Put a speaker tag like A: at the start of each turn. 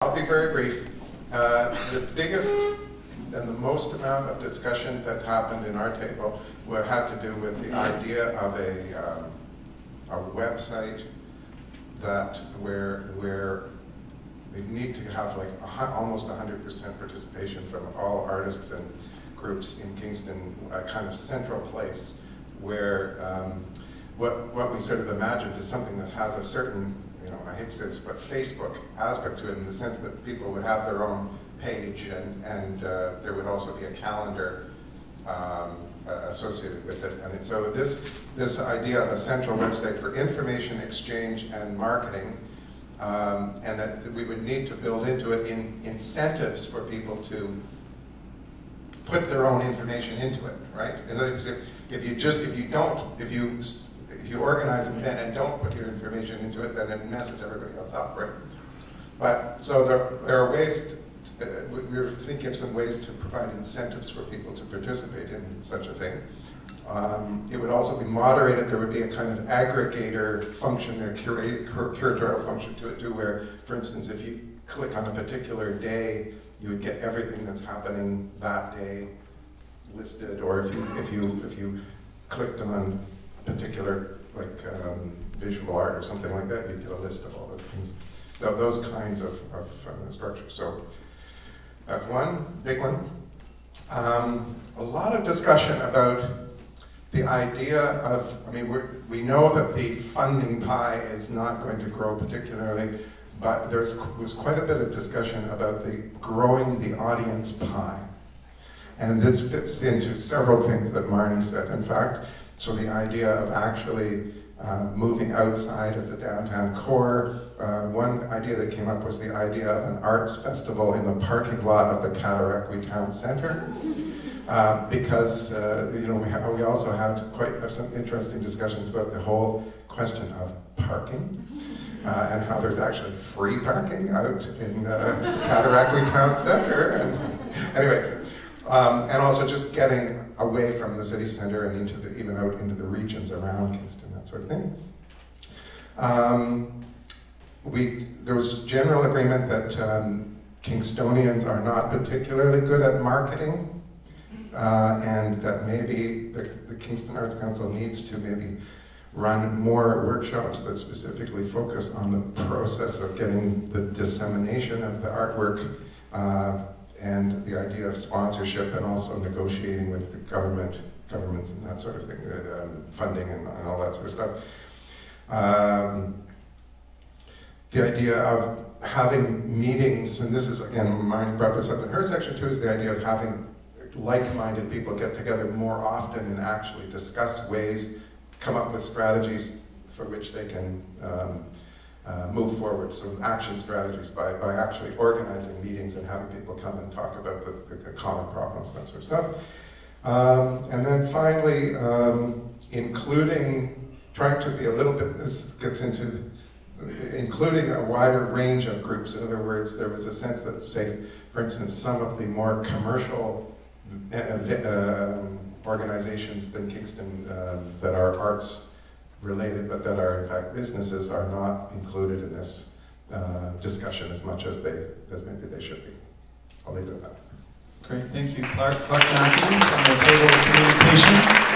A: I'll be very brief. The biggest and the most amount of discussion that happened in our table had to do with the idea of a website where we need to have like almost 100% participation from all artists and groups in Kingston, a kind of central place where what we sort of imagined is something that has a certain, I hate to say this, but Facebook aspect to it, in the sense that people would have their own page and there would also be a calendar associated with it. And so this idea of a central website for information exchange and marketing, and that we would need to build into it incentives for people to put their own information into it, right? In other words, if you organize an event and don't put your information into it, then it messes everybody else up, right? But so there are ways. We were thinking of some ways to provide incentives for people to participate in such a thing. It would also be moderated. There would be a kind of aggregator function or curatorial function to it too, where, for instance, if you click on a particular day, you would get everything that's happening that day listed. Or if you clicked on a particular visual art or something like that, you'd get a list of all those things. So those kinds of structures. So that's one big one. A lot of discussion about the idea of, we know that the funding pie is not going to grow particularly, but there was quite a bit of discussion about growing the audience pie. And this fits into several things that Marnie said, in fact. So the idea of actually moving outside of the downtown core. One idea that came up was the idea of an arts festival in the parking lot of the Clarke Town Center. Because we also had some interesting discussions about the whole question of parking and how there's actually free parking out in Clarke Town Center. And anyway, and also just getting away from the city center and even out into the regions around Kingston, that sort of thing. There was general agreement that Kingstonians are not particularly good at marketing, and that maybe the Kingston Arts Council needs to maybe run more workshops that specifically focus on the process of getting the dissemination of the artwork, and the idea of sponsorship, and also negotiating with the governments and that sort of thing, funding and all that sort of stuff. The idea of having meetings, and this is, again, Marnie brought this up in her section too, is the idea of having like-minded people get together more often and actually discuss ways, come up with strategies for which they can move forward, some action strategies by actually organizing meetings and having people come and talk about the common problems, that sort of stuff. And then finally, trying to be a little bit, this gets into including a wider range of groups. In other words, there was a sense that, say, for instance, some of the more commercial organizations than Kingston that are arts related, but that are in fact businesses, are not included in this discussion as much as maybe they should be. I'll leave it at that.
B: Great, thank you, Clarke. Clarke Mackey from the Table of Communication.